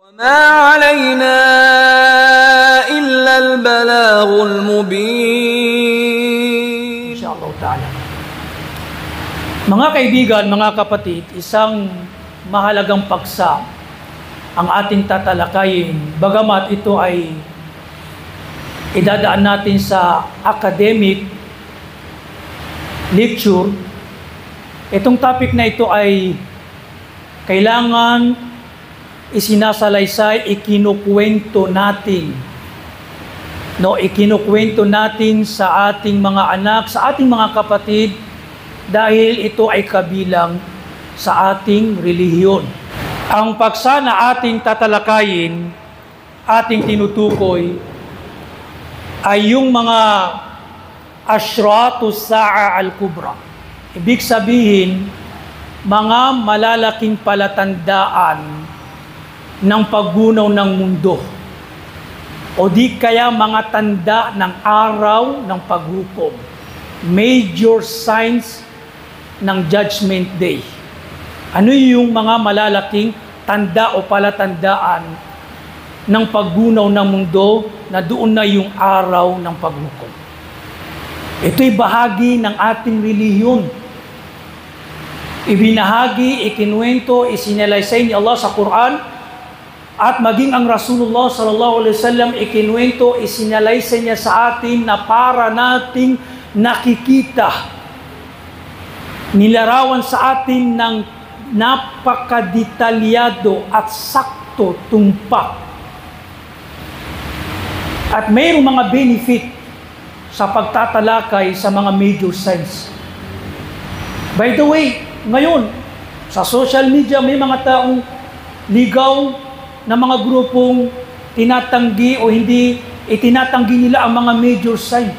وما علينا إلا البلاغ المبين. Inshallah ta'ala. Mga kaibigan, mga kapatid, isang mahalagang paksa ang ating tatalakayin. Bagamat ito ay idadaan natin sa academic lecture, itong topic na ito ay kailangan isinasalaysay, ikinukwento natin. Ikinukwento natin sa ating mga anak, sa ating mga kapatid, dahil ito ay kabilang sa ating relihiyon. Ang paksa na ating tatalakayin, ating tinutukoy, ay yung mga Ashratus Sa'a al-Kubra. Ibig sabihin, mga malalaking palatandaan ng paggunaw ng mundo. O di kaya mga tanda ng araw ng paghukom. Major signs ng Judgment Day. Ano yung mga malalaking tanda o palatandaan ng paggunaw ng mundo na doon na yung araw ng paghukom? Ito'y bahagi ng ating relihiyon. Ibinahagi, ikinuwento, isinalaysay ni Allah sa Quran, at maging ang Rasulullah sallallahu alaihi wasallam ikinuwento, isinalaysay niya sa atin na para nating nakikita, nilarawan sa atin ng napakadetalyado at sakto, tumpak. At mayroong mga benefit sa pagtatalakay sa mga major signs. By the way, ngayon, sa social media may mga taong ligaw na mga grupong tinatanggi o hindi itinatanggi nila ang mga major sign,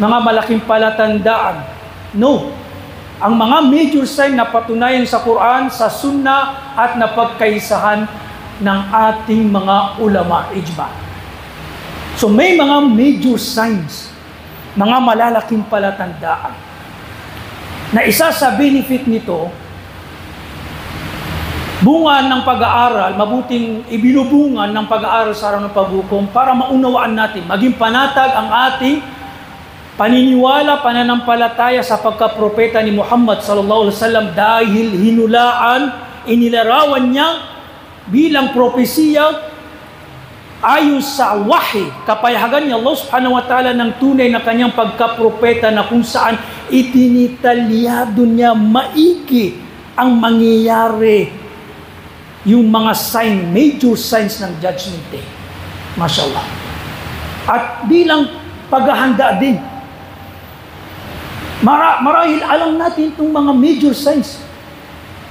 mga malaking palatandaan. No. Ang mga major sign na patunayan sa Quran, sa Sunnah at napagkaisahan ng ating mga ulama, ijma. So may mga major signs, mga malalaking palatandaan, na isa sa benefit nito, bunga ng pag-aaral, mabuting ibinubungan ng pag-aaral sa araw ng paghukom para maunawaan natin, maging panatag ang ating paniniwala, pananampalataya sa pagkapropeta ni Muhammad sallallahu alaihi wasallam, dahil hinulaan, inilarawan niya bilang propesiya ayon sa wahi, kapayagan ni Allah subhanahu wa ta'ala ng tunay na kanyang pagkapropeta, na kung saan itinitalyado niya maigi ang mangyayari, yung mga sign, major signs ng Judgment Day. Mashallah. At bilang paghahanda din, marahil alam natin itong mga major signs.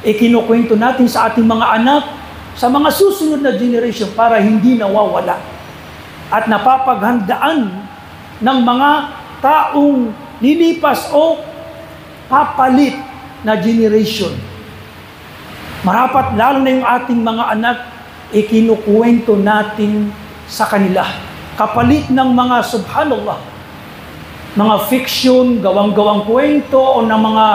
Ikinukwento natin sa ating mga anak, sa mga susunod na generation, para hindi nawawala at napapaghandaan ng mga taong lilipas o papalit na generation. Marapat lalo na yung ating mga anak, ikinukwento natin sa kanila. Kapalit ng mga, subhanallah, mga fiction, gawang-gawang kwento o ng mga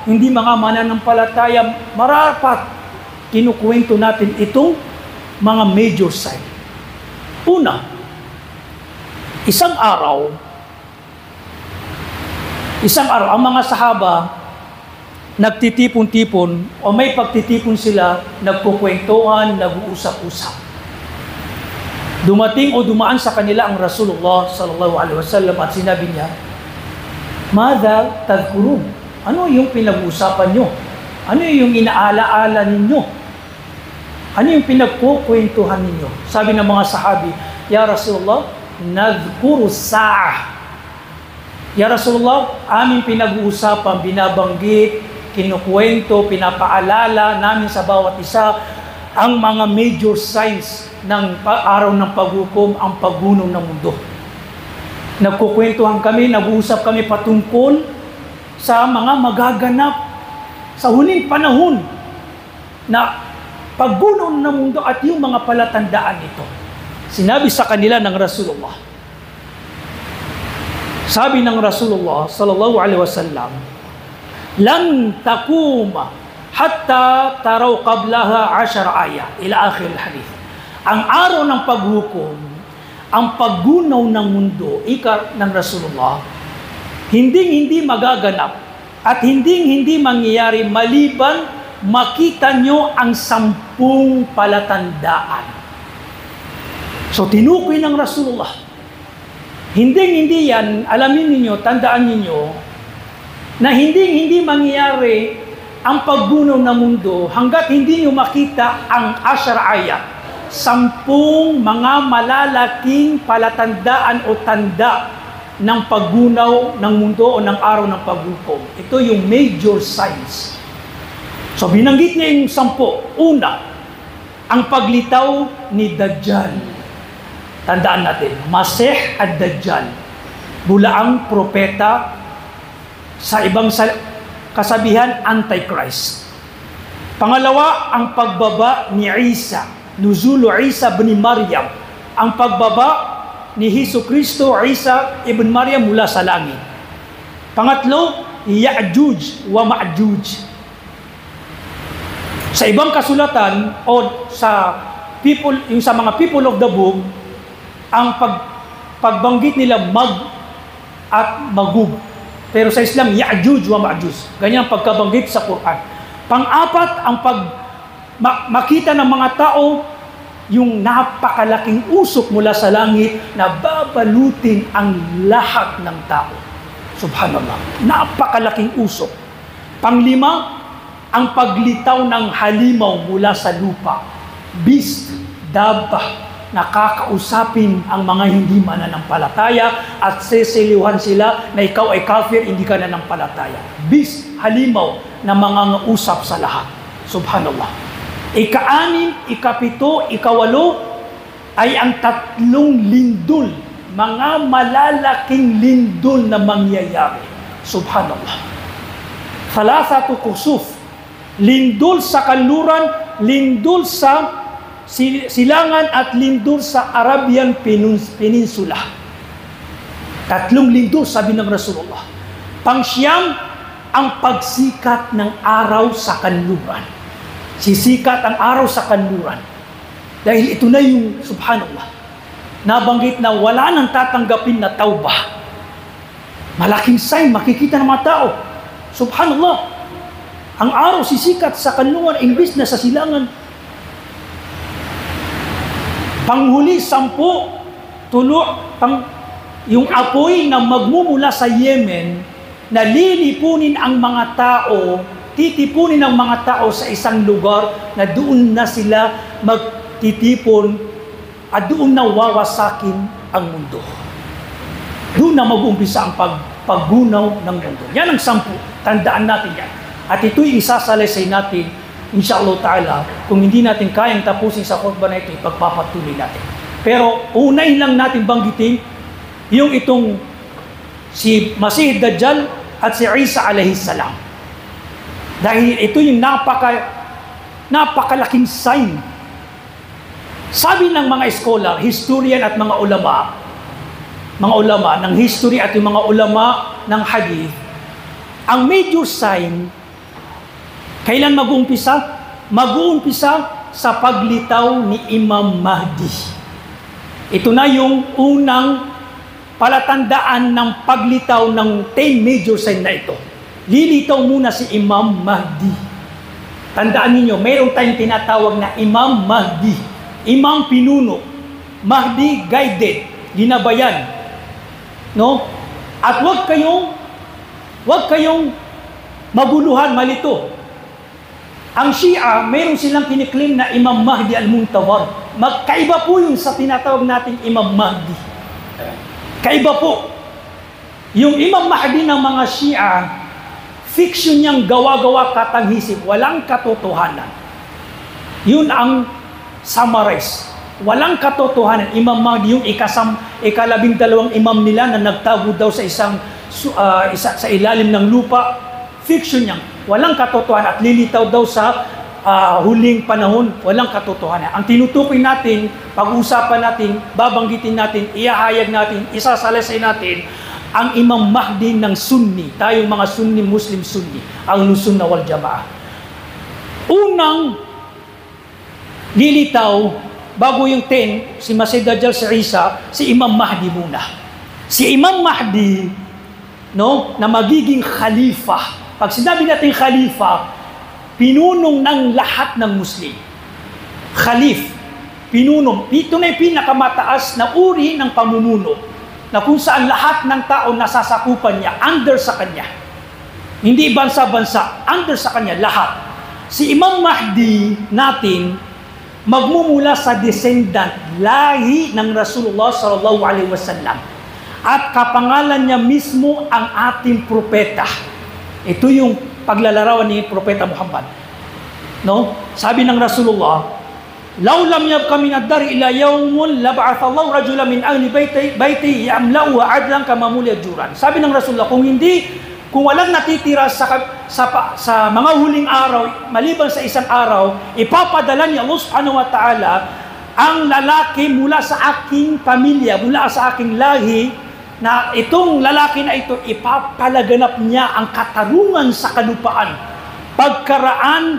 hindi mga mananampalataya, marapat kinukwento natin itong mga major sign. Una, isang araw, ang mga sahaba nagtitipon-tipon o may pagtitipon sila, nagkukwentuhan, nag-uusap-usap. Dumating o dumaan sa kanila ang Rasulullah sallallahu alaihi wasallam at sinabi niya, "Madha tadhkurun?" Ano yung pinag-uusapan nyo? Ano yung inaala-ala ninyo? Ano yung pinagkukwentuhan ninyo? Sabi ng mga sahabi, "Ya Rasulullah, nadhkuru sa'ah." Ya Rasulullah, aming pinag-uusapan, binabanggit, kinukwento, pinapaalala namin sa bawat isa ang mga major signs ng araw ng paghukom, ang paggunaw ng mundo. Nagkukwentuhan kami, nag-uusap kami patungkol sa mga magaganap sa huling panahon na paggunaw ng mundo at yung mga palatandaan nito. Sinabi sa kanila ng Rasulullah. Sabi ng Rasulullah sallallahu alaihi wasallam, "Lan takuma hatta taraw qablaha 10 ayat." Ila akhir al-hadith. Ang araw ng paghukom, ang paggunaw ng mundo, ika ng Rasulullah, hindi magaganap at hindi mangyayari maliban makita nyo ang 10 palatandaan. So tinukoy ng Rasulullah, hindi yan, alamin ninyo, tandaan ninyo, na hindi mangyayari ang paggunaw ng mundo hanggat hindi nyo makita ang 10 ayat. 10 mga malalaking palatandaan o tanda ng paggunaw ng mundo o ng araw ng paghukom. Ito yung major signs. So binanggit niya yung 10. Una, ang paglitaw ni Dajjal. Tandaan natin, Masih ad-Dajjal. Bulaang propeta, sa ibang kasabihan, Antichrist. Pangalawa, ang pagbaba ni Isa. Nuzulu Isa bin Maryam, ang pagbaba ni Hesus Kristo Isa ibn Maryam mula sa langit. Pangatlo, Ya'juj wa Ma'juj. Sa ibang kasulatan o sa mga people of the book, ang pagbanggit nila Mag at Magug. Pero sa Islam, Ya'juj wa Ma'juj. Ganyan ang pagkabanggit sa Quran. Pang-apat, ang makita ng mga tao yung napakalaking usok mula sa langit na babalutin ang lahat ng tao. Subhanallah. Napakalaking usok. Panglima, ang paglitaw ng halimaw mula sa lupa. Beast, dabba, nakakausapin ang mga hindi mananampalataya at seseliwan sila na ikaw ay kafir, hindi ka nananampalataya. Beast, halimaw na mangangausap sa lahat. Subhanallah. Ika-6, ika-7, ika-8 ay ang 3 lindol, mga malalaking lindol na mangyayari. Subhanallah. Thalathatu kusuf, lindol sa kanluran, lindol sa silangan at lindol sa Arabian Peninsula. 3 lindol, sabi ng Rasulullah. Pang-siyam, ang pagsikat ng araw sa kanluran. Sisikat ang araw sa kanluran. Dahil ito na yung, subhanallah, nabanggit na wala nang tatanggapin na tawbah. Malaking sign, makikita ng mga tao. Subhanallah, ang araw sisikat sa kanluran, imbis na sa silangan. Panghuli, 10, yung apoy na magmumula sa Yemen, na lilipunin ang mga tao, titipunin ng mga tao sa isang lugar na doon na sila magtitipon at doon na wawasakin ang mundo. Doon na mag-umpisa ang paggunaw ng mundo. Yan ang 10. Tandaan natin yan. At ito'y isasalaysay natin, insyaAllah ta'ala, kung hindi natin kayang tapusin sa khutbah na ito, ipagpapatuloy natin. Pero unahin lang natin banggitin yung itong si Masih Dajjal at si Isa alayhis salam. Dahil ito yung napakalaking sign. Sabi ng mga scholar, historian at mga ulama ng history at yung mga ulama ng hadith, ang major sign, kailan mag-uumpisa? Mag-uumpisa sa paglitaw ni Imam Mahdi. Ito na yung unang palatandaan ng paglitaw ng 10 major sign na ito. Lilitaw muna si Imam Mahdi. Tandaan niyo, mayroon tayong tinatawag na Imam Mahdi. Imam pinuno. Mahdi guided. Ginabayan. No? At wag kayong maguluhan, malito. Ang Shia, mayroon silang kiniklaim na Imam Mahdi al-Muntawar. Magkaiba po yung sa tinatawag nating Imam Mahdi. Kaiba po. Yung Imam Mahdi ng mga Shia, fiction niyang gawa-gawa katanghisip, walang katotohanan. Yun ang summarize. Walang katotohanan. Imam Mahdi, yung ika-12 imam nila na nagtago daw sa sa ilalim ng lupa, fiction niyang walang katotohanan at lilitaw daw sa huling panahon, walang katotohanan. Ang tinutukoy natin, pag-uusapan natin, babanggitin natin, iahayag natin, isasalaysay natin, ang Imam Mahdi ng Sunni, tayong mga Sunni, Muslim Sunni, ang Sunnah wal Jama'ah. Unang lilitaw bago yung 10, si Masih Dajjal, si Isa, si Imam Mahdi muna. Si Imam Mahdi, no, na magiging khalifa. Pag sinabi natin khalifa, pinunong ng lahat ng Muslim. Khalif, pinunong. Ito na yung pinakamataas na uri ng pamumuno, na kung saan lahat ng tao nasasakupan niya, under sa kanya. Hindi bansa-bansa, under sa kanya, lahat. Si Imam Mahdi natin, magmumula sa descendant, lahi ng Rasulullah sallallahu alaihi wasallam. At kapangalan niya mismo ang ating propeta. Ito yung paglalarawan ni Propeta Muhammad. No? Sabi ng Rasulullah, "Law lam yabqa min ad-dari ila yawmun lab'atha Allahu rajulan min ahli baiti yamla'u adlan kama mulya juran." Sabi ng Rasulullah, kung walang natitira sa mga huling araw, maliban sa isang araw, ipapadala ni Allah subhanahu wa ta'ala ang lalaki mula sa aking pamilya, mula sa aking lahi, na itong lalaki na ito, ipapalaganap niya ang katarungan sa kalupaan. Pagkaraan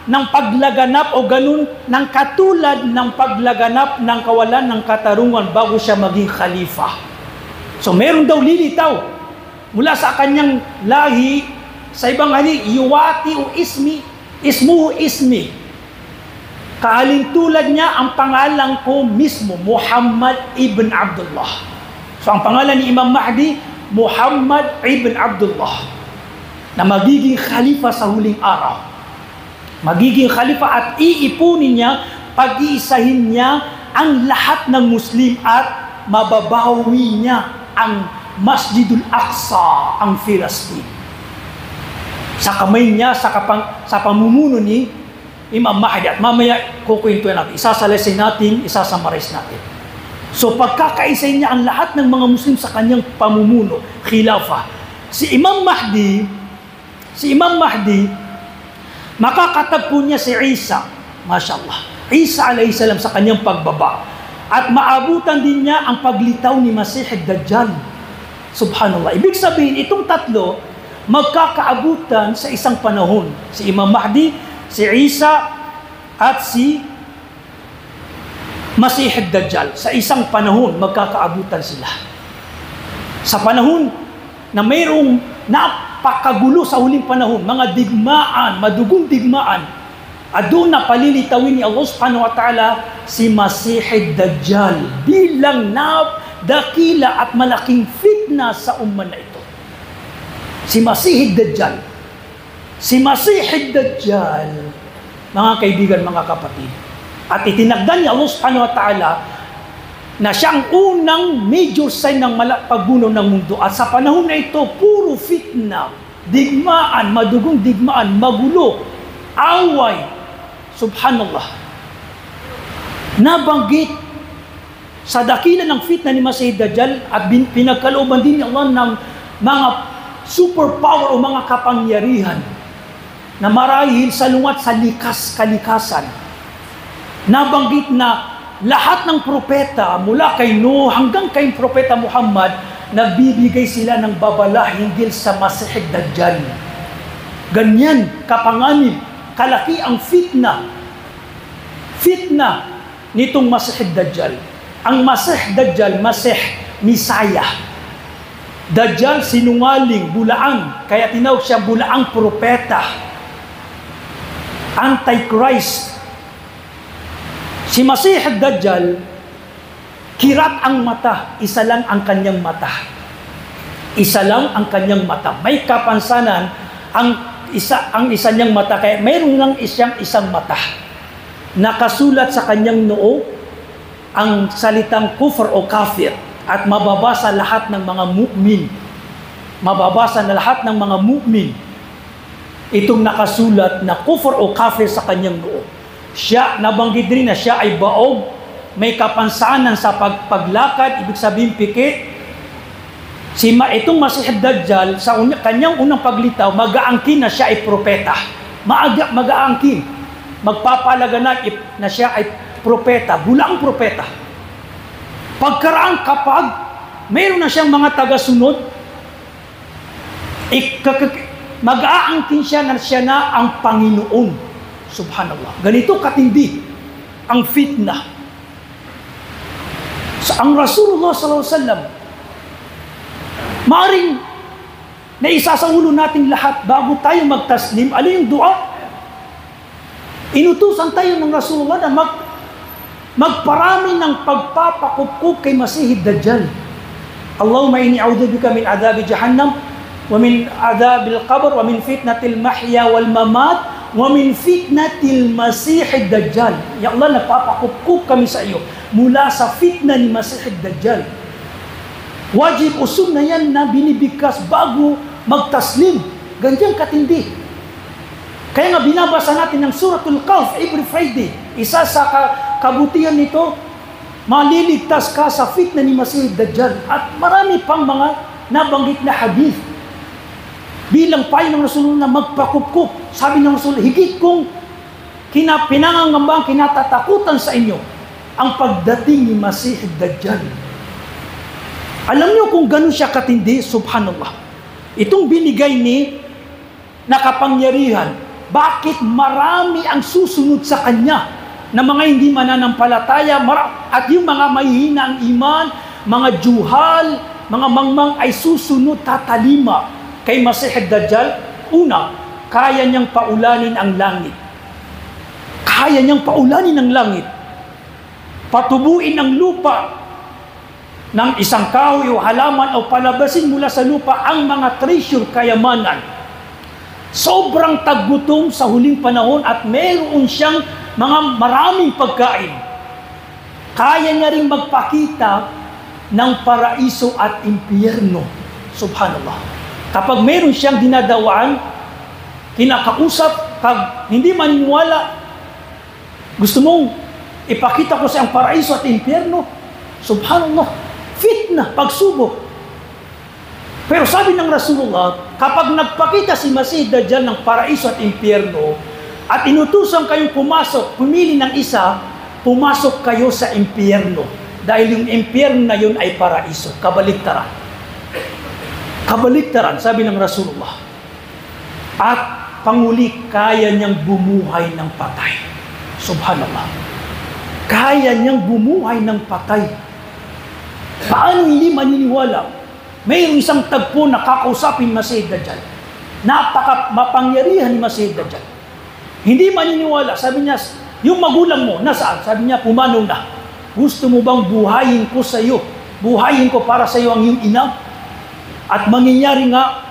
ng paglaganap o ganun, ng katulad ng paglaganap ng kawalan ng katarungan bago siya maging khalifa. So meron daw lilitaw mula sa kanyang lahi, sa ibang hali, yuwati o ismi, ismuhu ismi. Kaalintulad niya ang pangalan ko mismo, Muhammad ibn Abdullah. So ang pangalan ni Imam Mahdi, Muhammad ibn Abdullah, na magiging khalifa sa huling araw. Magiging khalifa at iipunin niya, pag-iisahin niya ang lahat ng Muslim at mababawi niya ang Masjidul Aqsa, ang Filastin. Sa kamay niya, sa pamumuno ni Imam Mahdi. At mamaya kukwento natin, isasalasin natin, isasummarize natin. So pagkakaisay niya ang lahat ng mga Muslim sa kanyang pamumuno, khilafa. Si Imam Mahdi, makakatagpo niya si Isa, mashallah, Isa alayhi salam sa kanyang pagbaba. At maabutan din niya ang paglitaw ni Masih Dajjal. Subhanallah. Ibig sabihin, itong tatlo, magkakaabutan sa isang panahon. Si Imam Mahdi, si Isa, at si Masih Dajjal. Sa isang panahon, magkakaabutan sila. Sa panahon na mayroong napakagulo sa huling panahon, mga digmaan, madugong digmaan, at doon na palilitawin ni Allah subhanahu wa ta'ala si Masih Dajjal bilang dakila at malaking fitna sa umma na ito. Si Masih Dajjal. Si Masih Dajjal, mga kaibigan, mga kapatid, at itinagdan ni Allah subhanahu wa ta'ala na siya ang unang major sign ng paggunaw ng mundo. At sa panahon na ito, puro fitna, digmaan, madugong digmaan, magulo, away. Subhanallah. Nabanggit sa dakila ng fitna ni Masih Dajjal at pinagkalooban din ni Allah ng mga superpower o mga kapangyarihan na marahil salungat sa kalikasan. Nabanggit na lahat ng propeta mula kay Nuh hanggang kay Propeta Muhammad, nagbibigay sila ng babala hinggil sa Masih Dajjal. Ganyan kapanganib, kalaki ang fitna nitong Masih Dajjal. Ang Masih Dajjal, Masih, Misaya. Dajjal, sinungaling, bulaang. Kaya tinawag siya bulaang propeta. Antichrist. Si Masih Dajjal, kirat ang mata. Isa lang ang kanyang mata. Isa lang ang kanyang mata. May kapansanan ang isa niyang mata. Kaya mayroon lang isang mata. Nakasulat sa kanyang noo ang salitang kufr o kafir, at mababasa lahat ng mga mu'min. Mababasa na lahat ng mga mu'min itong nakasulat na kufr o kafir sa kanyang noo. Siya, nabanggit rin na siya ay baog, may kapansanan sa paglakad, ibig sabihin piki. Itong Masih Dajjal, sa kanyang unang paglitaw, mag-aangkin na siya ay propeta. Mag-aangkin, magpapalaganap na siya ay propeta, bulaang propeta. Pagkaraan kapag mayroon na siyang mga tagasunod, mag-aangkin siya na ang Panginoon. Subhanallah. Ganito katindi ang fitna. So, ang Rasulullah sallallahu alaihi wasallam, maaring na isa sa ulo nating lahat bago tayo magtaslim, ano yung dua? Inutusan tayo ng Rasulullah na magparami ng pagpapakupkup kay Masih Dajjal. Allahumma inni a'udzubika min adhabi jahannam wa min adhabil qabr wa min fitnatil mahya wal mamat wa min fitnatil Masih Dajjal. Ya Allah, nagpapakupkup kami sa iyo mula sa fitna ni Masih Dajjal. Wajib usul na yan na binibigkas bago magtaslim. Ganyan katindi. Kaya nga binabasa natin ng Suratul Kahf every Friday. Isa sa kabutihan nito, maliligtas ka sa fitna ni Masih Dajjal. At marami pang mga nabanggit na hadith. Bilang payo ng Rasulullah na magpakupkup. Sabi ng Rasulullah, higit kong pinangangambang, kinatatakutan sa inyo ang pagdating ni Masih Dajjal. Alam niyo kung gano'n siya katindi, subhanallah. Itong binigay ni nakapangyarihan, bakit marami ang susunod sa kanya na mga hindi mananampalataya at yung mga mahihina ang iman, mga juhal, mga mangmang ay susunod tatalima kay Masih Dajjal. Una, kaya niyang paulanin ang langit. Kaya niyang paulanin ang langit. Patubuin ang lupa ng isang kahoy o halaman o palabasin mula sa lupa ang mga treasure, kayamanan. Sobrang taggutom sa huling panahon at meron siyang mga maraming pagkain. Kaya niya rin magpakita ng paraiso at impyerno. Subhanallah. Kapag meron siyang dinadawaan, kinakausap, pag hindi maniniwala, gusto mong ipakita ko sa ang paraiso at impyerno. Subhanallah. Fitna, pagsubok. Pero sabi ng Rasulullah, kapag nagpakita si Masih Dajjal ng paraiso at impyerno, at inutusan kayong pumasok, pumili ng isa, pumasok kayo sa impyerno. Dahil yung impyerno na yun ay paraiso. Kabaliktaran. Kabaliktaran, sabi ng Rasulullah. At panguli, kaya niyang bumuhay ng patay. Subhanallah. Kaya niyang bumuhay ng patay. Paano hindi maniniwala? Mayroong isang tagpo na kakausapin Masih Dajjal. Mapangyarihan ni Masih Dajjal. Hindi maniniwala. Sabi niya, yung magulang mo, nasaan? Sabi niya, pumanaw na. Gusto mo bang buhayin ko sa iyo? Buhayin ko para sa iyo ang iyong ina? At mangyayari nga,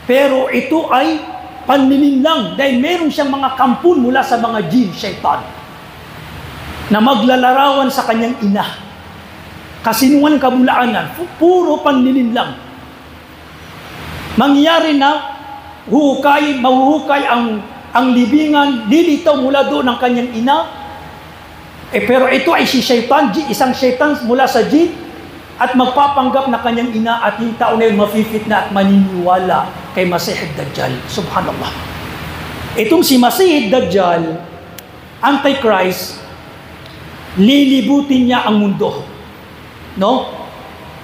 pero ito ay panlilin lang dahil meron siyang mga kampun mula sa mga jinn, syaitan, na maglalarawan sa kanyang ina. Kasinuan kabulaanan, puro panlilin lang. Mangyayari na mahuhukay ang libingan, lilitaw mula doon ng kanyang ina. Pero ito ay si syaitan, isang syaitan mula sa jinn, at magpapanggap na kanyang ina at yung tao na yun mafifit na at maniniwala kay Masih Dajjal. Subhanallah. Itong si Masih Dajjal, Antichrist, lilibutin niya ang mundo. No?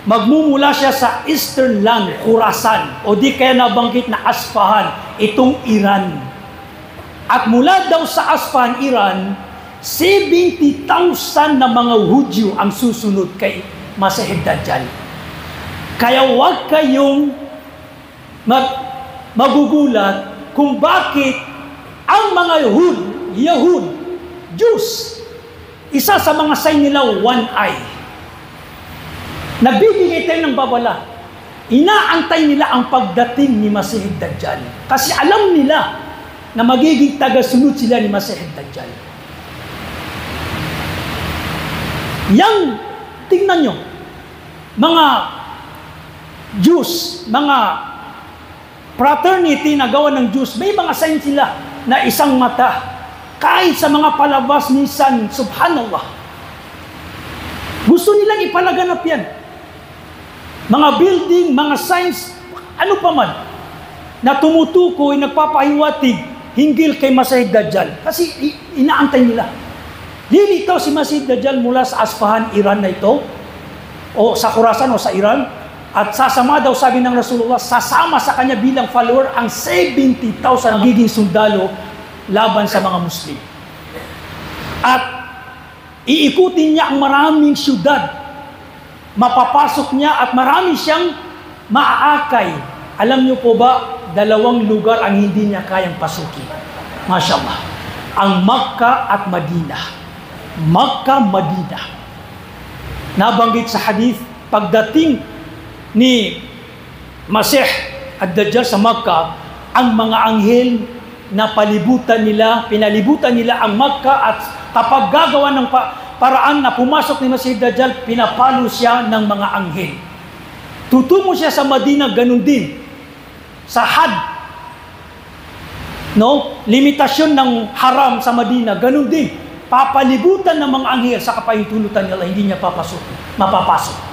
Magmumula siya sa Eastern land, Khurasan, o di kaya nabanggit na Asfahan, itong Iran. At mula daw sa Asfahan, Iran, 70,000 na mga Hudyo ang susunod kay Masih Dajjal. Kaya huwag kayong magugulat kung bakit ang mga Yahud, Jews, isa sa mga sign nila, one eye. Nagbibigay tayo ng babala. Inaantay nila ang pagdating ni Masih Dajjal. Kasi alam nila na magiging tagasunod sila ni Masih Dajjal. Yang, tingnan nyo, mga Jews, mga fraternity na gawa ng Jews, may mga sign sila na isang mata. Kahit sa mga palabas minsan, subhanallah. Gusto nilang ipalaganap yan. Mga building, mga signs, ano pa man, na tumutukoy, nagpapahiwatig, hinggil kay Masih Dajjal. Kasi inaantay nila. Lilitaw si Masih Dajjal mula sa Asfahan, Iran na ito, o sa Khurasan o sa Iran, at sasama daw, sabi ng Rasulullah, sasama sa kanya bilang follower ang 70,000 nagiging sundalo laban sa mga Muslim. At iikutin niya ang maraming syudad mapapasok niya at marami siyang maaakay. Alam niyo po ba, 2 lugar ang hindi niya kayang pasukin. Mashallah. Ang Makkah at Madina. Makkah, Madina. Nabanggit sa hadith, pagdating ni Masih ad-Dajjal sa Makkah, ang mga anghel na pinalibutan nila ang Makkah, at kapag gagawa ng paraan na pumasok ni Masih ad-Dajjal, pinapalo siya ng mga anghel. Tutungo siya sa Madina, ganun din. Sa had, limitasyon ng haram sa Madina, ganun din. Papalibutan ng mga anghel sa kapahintulutan nila, hindi niya mapapasok.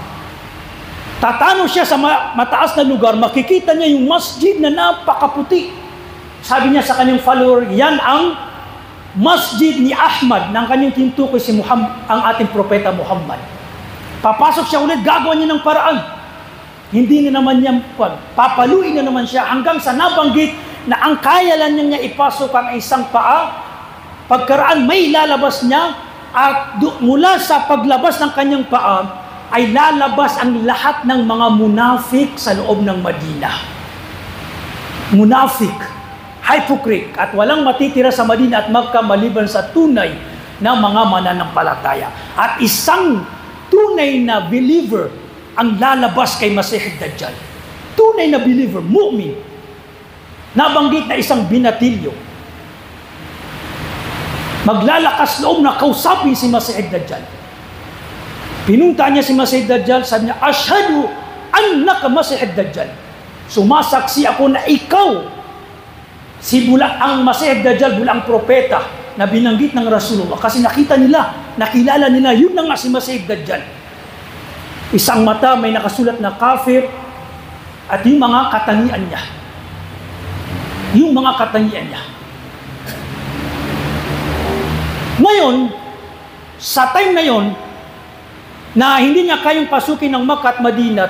Tatano siya sa mataas na lugar, makikita niya yung masjid na napakaputi. Sabi niya sa kanyang follower, yan ang masjid ni Ahmad, ng kanyang tinutukoy si Muhammad, ang ating propeta Muhammad. Papasok siya ulit, gagawa niya ng paraan. Hindi na naman niya, papaluin na naman siya, hanggang sa nabanggit na ang kaya lang niya ipasok ang isang paa. Pagkaraan may lalabas niya, at mula sa paglabas ng kanyang paa ay lalabas ang lahat ng mga munafik sa loob ng Madina. Munafik, hypocrite, at walang matitira sa Madina at Makkah maliban sa tunay na mga mananampalataya. At isang tunay na believer ang lalabas kay Masih ad-Dajjal. Tunay na believer, mu'min. Nabanggit na isang binatilyo. Maglalakas loob na kausapin si Masih ad-Dajjal. Pinunta niya si Masih ad-Dajjal, sabi niya, "Ashhadu annaka Masih ad-Dajjal." Sumasaksi ako na ikaw, ang Masih ad-Dajjal, bulang propeta na binanggit ng Rasulullah. Kasi nakilala nila, yun na nga si Masih ad-Dajjal. Isang mata may nakasulat na kafir, at yung mga katangian niya. Ngayon, sa time na yon, na hindi niya kayang pasukin ng Makkah at Madina,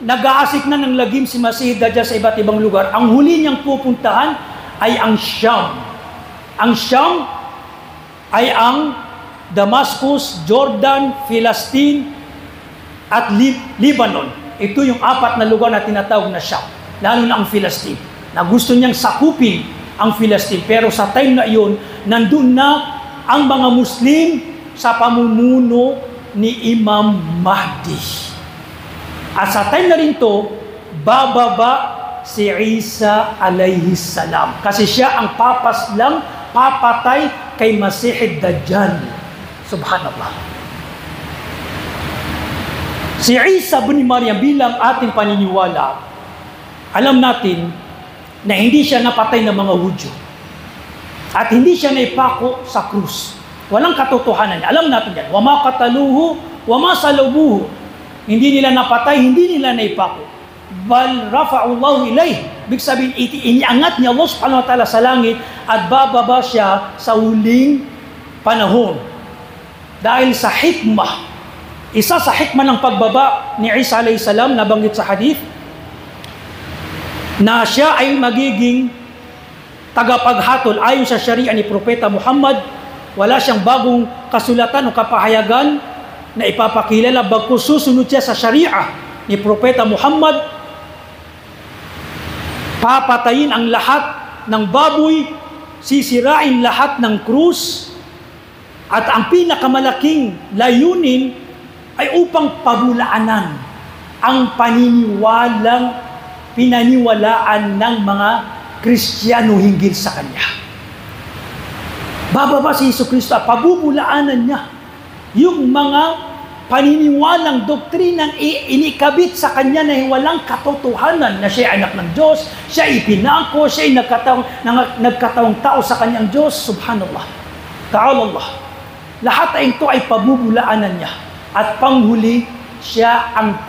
nag-aasik na ng lagim si Masih ad-Dajjal sa iba't ibang lugar. Ang huli niyang pupuntahan ay ang Sham. Ang Sham ay ang Damascus, Jordan, Palestine, at Lebanon. Ito yung 4 na lugar na tinatawag na Sham. Lalo na ang Palestine, na gusto niyang sakupin ang Palestine. Pero sa time na iyon, nandun na ang mga Muslim sa pamumuno ni Imam Mahdi. At sa time na rin to, bababa si Isa alayhi salam. Kasi siya ang papatay kay Masih ad-Dajjal. Subhanallah. Si Isa bin Maryam, bilang ating paniniwala, alam natin na hindi siya napatay ng mga Hudyo. At hindi siya naipako sa krus. Walang katotohanan niya. Alam natin yan. Wama qataluhu, wama salabuhu. Hindi nila napatay, hindi nila naipako. Bal rafa'ullahu ilayh. Ibig sabihin, iniangat niya Allah subhanahu wa ta'ala sa langit at bababa siya sa huling panahon. Dahil sa hikmah. Isa sa hikmah ng pagbaba ni Isa alayhi salam, nabanggit sa hadith, na siya ay magiging tagapaghatol ayon sa sharia ni Propeta Muhammad. Wala siyang bagong kasulatan o kapahayagan na ipapakilala, bagkus susunod siya sa sharia ni Propeta Muhammad. Papatayin ang lahat ng baboy, sisirain lahat ng krus, at ang pinakamalaking layunin ay upang pabulaanan ang pinaniwalaan ng mga Kristiyano hinggil sa Kanya. Bababa si Jesucristo at pabubulaanan niya yung mga paniniwalang doktrinang inikabit sa Kanya na walang katotohanan, na siya ay anak ng Diyos, siya ay pinako, siya ay nagkataong tao sa Kanyang Diyos. Subhanallah. Ta'ala Allah. Lahat ay ito ay pabubulaanan niya. At panghuli, siya ang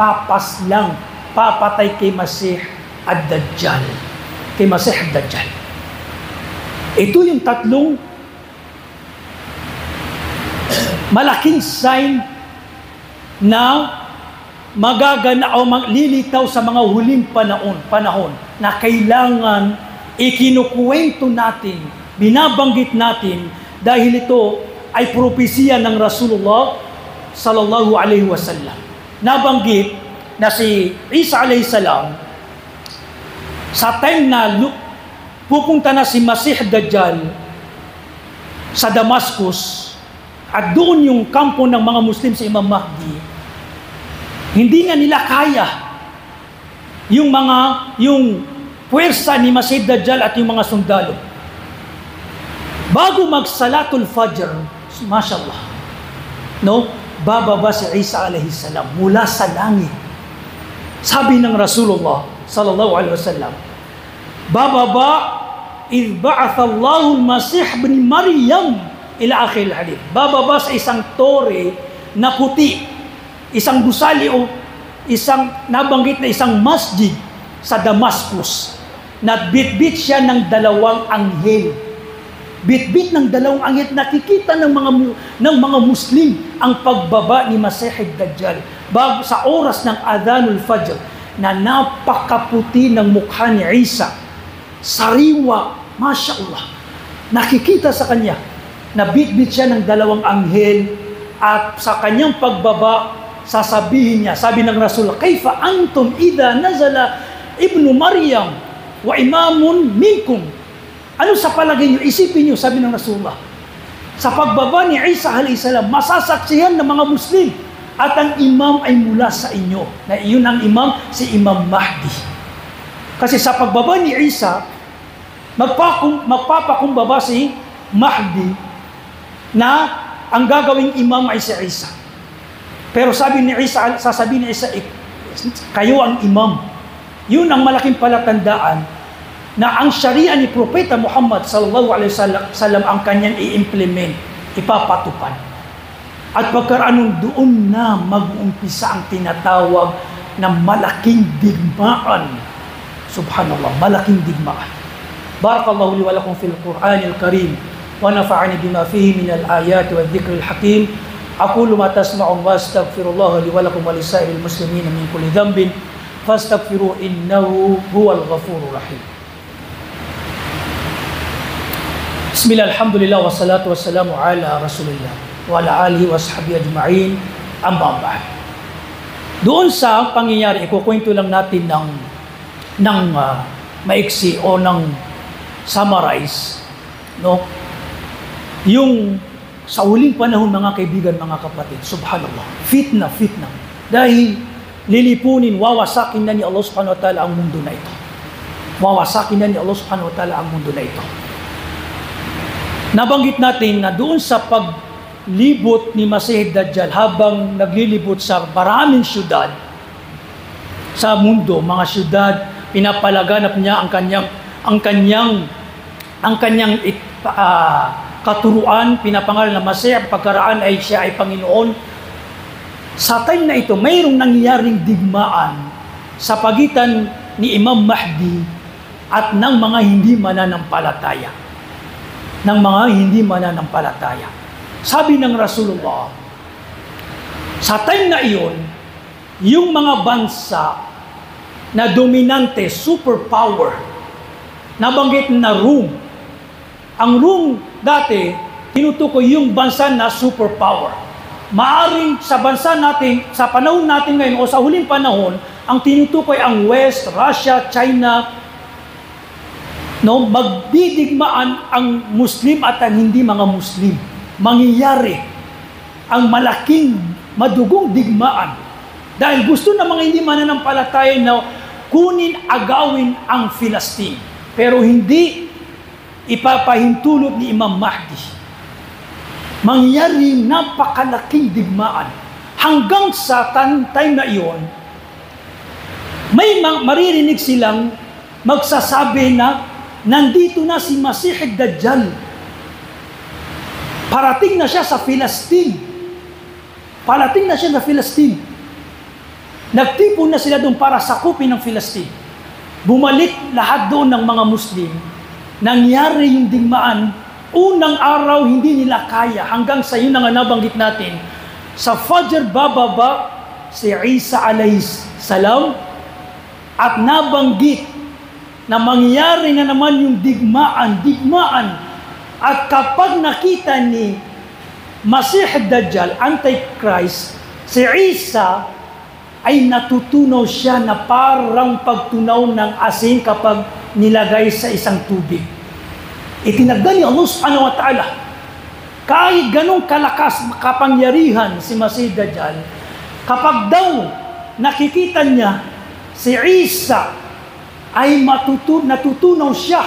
papatay kay Masih ad-Dajjal. Kay Masih ad-Dajjal. Ito yung tatlong malaking sign na magagana o lilitaw sa mga huling panahon na kailangan ikinukuwento natin, binabanggit natin, dahil ito ay propesya ng Rasulullah sallallahu alaihi wasallam. nabanggit na si Isa alayhi salam, sa time na pupunta na si Masih Dajjal sa Damascus, at doon yung kampo ng mga Muslim sa Imam Mahdi, hindi nga nila kaya yung puwersa ni Masih Dajjal at yung mga sundalo. Bago mag-Salatul Fajr, mashallah, no, bababa si Isa alayhi salam mula sa langit. Sabi ng Rasulullah sallallahu alaihi wasallam, bababa idh ba'atha Allahu al-Masih ibn Maryam ila akhir al-hadith. Bababa sa isang tore na puti, isang gusali o isang nabanggit na isang masjid sa Damascus, na bitbit siya ng dalawang anghel. Bitbit ng dalawang anghel, nakikita ng mga Muslim ang pagbaba ni Masih Dajjal bago sa oras ng Adhanul Fajr, na napakaputi ng mukha ni Isa, sariwa, Masya Allah. Nakikita sa kanya na bitbit siya ng dalawang anghel, at sa kanyang pagbaba, sasabihin niya, sabi ng Rasul, kaifa antum idha nazala ibnu Maryam wa imamun minkum. Ano sa palagay niyo? Isipin niyo, sabi ng Rasulullah, sa pagbaba ni Isa alayhi salam, masasaksihan ng mga Muslim at ang imam ay mula sa inyo. Na iyon ang imam, si Imam Mahdi. Kasi sa pagbaba ni Isa, magpapakumbaba si Mahdi na ang gagawing imam ay si Isa. Pero sabi ni Isa, sasabihin ni Isa, kayo ang imam. Yun ang malaking palatandaan na ang Sharia ni Propeta Muhammad sallallahu alaihi wasallam ang kanyang i-implement, ipapatupad. At pagkaraan doon na mag-uumpisa ang tinatawag na malaking digmaan. Subhanallah, malaking digmaan. Barakallahu li wa lakum fil Qur'anil Karim wa nafa'ani bima fihi min al-ayati wa dhikril hakim. Aqulu ma tasma'un wa astaghfirullah li wa lakum wa lisa'iril muslimin min kulli dhanbin fastaghfiru innahu huwal ghafurur rahim. Bismillah, alhamdulillah, wassalatu wassalamu ala rasulillah wa ala alihi wa sahbihi ajma'in, amma ba'd. Doon sa pangyayari, ikukwento lang natin ng maiksi o ng summarize, no? Yung sa huling panahon, mga kaibigan, mga kapatid, subhanallah, fitna. Dahil lilipunin, wawasakin na ni Allah subhanahu wa ta'ala ang mundo na ito. Wawasakin na ni Allah subhanahu wa ta'ala ang mundo na ito. Nabanggit natin na doon sa paglibot ni Masih Dajjal, habang naglilibot sa maraming syudad sa mundo, mga syudad, pinapalaganap niya ang kanyang katuruan, pinapangalan na Masih, pagkaraan ay siya ay Panginoon. Sa time na ito, mayroong nangyaring digmaan sa pagitan ni Imam Mahdi at ng mga hindi mananampalataya. Sabi ng Rasulullah, sa time na iyon, yung mga bansa na dominante, superpower, nabanggit na Rome. Ang Rome dati, tinutukoy yung bansa na superpower. Maaring sa bansa natin, sa panahon natin ngayon o sa huling panahon, ang tinutukoy ang West, Russia, China, no, magdidigmaan ang Muslim at ang hindi mga Muslim. Mangyayari ang malaking, madugong digmaan. Dahil gusto ng mga hindi mananampalataya na kunin, agawin ang Palestine. Pero hindi ipapahintulot ni Imam Mahdi. Mangyayari napakalaking digmaan. Hanggang sa time na iyon, may maririnig silang magsasabi na nandito na si Masih Dajjal. Parating na siya sa Palestine. Nagtipon na sila doon para sakupin ng Palestine. Bumalik lahat doon ng mga Muslim. Nangyari yung digmaan. Unang araw, hindi nila kaya. Hanggang sa yun na nga nabanggit natin. Sa Fajr, bababa si Isa alayhi salam at nabanggit na mangyari na naman yung digmaan. At kapag nakita ni Masih Dajjal, Antichrist, si Isa, ay natutunaw siya na parang pagtunaw ng asin kapag nilagay sa isang tubig. Itinagda ni Allah subhanahu wa ta'ala, kahit ganong kalakas kapangyarihan si Masih Dajjal, kapag daw nakikita niya si Isa, ay natutunaw siya.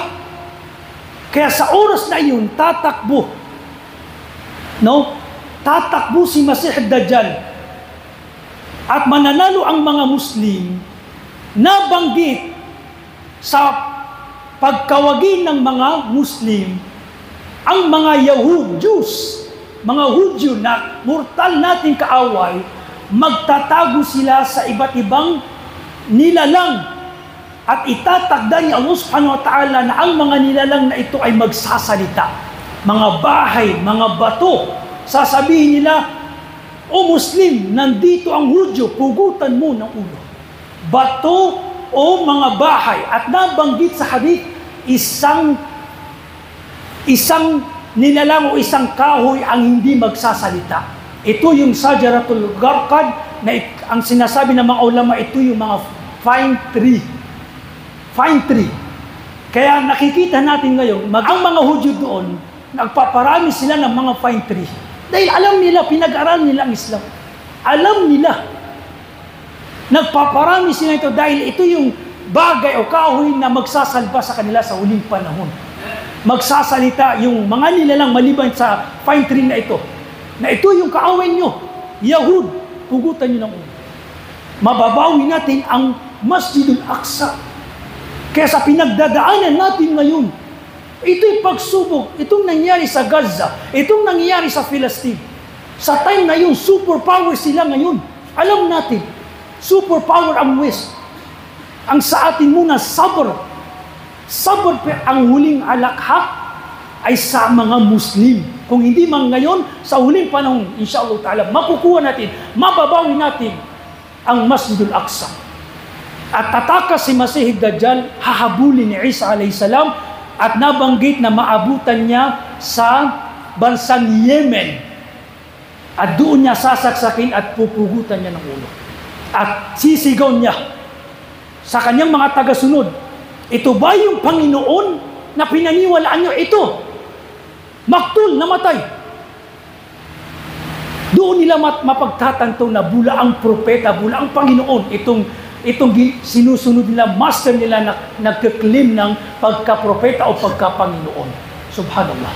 Kaya sa oras na iyon, tatakbo si Masih Dajjal. At mananalo ang mga Muslim na banggit sa pagkawagi ng mga Muslim ang mga Jews, mga Hudyo na mortal nating kaaway, magtatago sila sa iba't ibang nilalang at itatagda ni Allah subhanahu wa ta'ala na ang mga nilalang na ito ay magsasalita. Mga bahay, mga bato, sasabihin nila, o Muslim, nandito ang Hudyo, pugutan mo ng ulo. Bato o mga bahay. At nabanggit sa hadith, isang nilalang o isang kahoy ang hindi magsasalita. Ito yung Sajaratul Gharqad, na ang sinasabi ng mga ulama, ito yung mga fine tree. Fine tree. Kaya nakikita natin ngayon, ang mga Hudyo doon, nagpaparami sila ng mga fine tree. Dahil alam nila, pinag-aral nila ang Islam. Alam nila. Nagpaparami sila ito dahil ito yung bagay o kahoy na magsasalba sa kanila sa huling panahon. Magsasalita yung mga nilalang maliban sa pine tree na ito. Na ito yung kaaway nyo. Yahud, pugutan nyo ng ulo. Mababawi natin ang Masjidul Aqsa. Kaya sa pinagdadaanan natin ngayon, ito'y pagsubok, itong nangyari sa Gaza, itong nangyari sa Palestine. Sa time na yun, superpower sila ngayon. Alam natin, superpower ang West. Ang sa atin muna, sabr. Sabr ang huling alakhak ay sa mga Muslim. Kung hindi man ngayon, sa huling panahon, insyaAllah ta'ala, makukuha natin, mababawi natin ang Masjidul Aqsa. At tatakas si Masih Dajjal, hahabulin ni Isa a.s. at nabanggit na maabutan niya sa bansang Yemen. At doon niya sasaksakin at pupugutan niya ng ulo. At sisigaw niya sa kanyang mga tagasunod, ito ba yung Panginoon na pinaniwalaan niyo? Ito, maktul, namatay. Doon nila mapagtatanto na bula ang propeta, bula ang Panginoon, itong sinusunod nila, master nila na nagkaklim ng pagka-propeta o pagka-Panginoon. Subhanallah.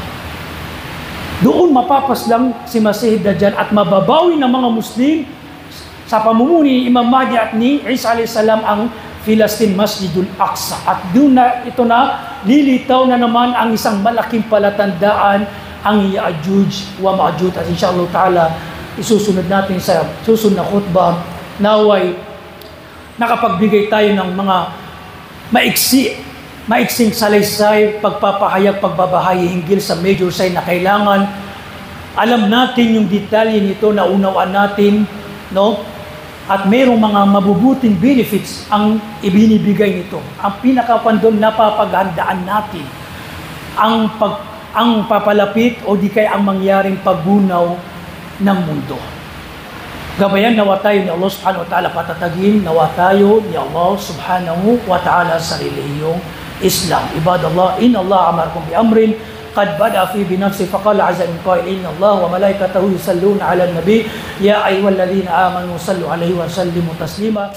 Doon mapapaslang si Masih Dajjal at mababawi ng mga Muslim sa pamumuni ni Imam Mahdi at ni Isa a.s. ang Palestine Masjidul Aqsa. At doon na ito na lilitaw na naman ang isang malaking palatandaan, ang Ya'juj wa Ma'juj. At insyaAllah ta'ala isusunod natin sa susunod na khutbah, naway nakapagbigay tayo ng mga maiksing salaysay, pagpapahayag, pagbabahayi hinggil sa major sign na kailangan alam natin yung detalye nito, na unawaan natin, no? At mayroong mga mabubuting benefits ang ibinibigay nito. Ang pinakapandon na papaghandaan natin ang papalapit o di kaya ang mangyaring pagbunaw ng mundo. Gabayan, nawa tayo ni Allah subhanahu wa ta'ala patatagin, nawa tayo ni Allah subhanahu wa ta'ala sa relihiyong Islam. Ibadallah, inna Allah amarkum bi amrin qad bada fi binafsi faqala azza min qail inna Allah wa malaikatahu yusalluna ala nabi ya ayyuhalladhina amanu sallu alaihi wa sallimu taslima.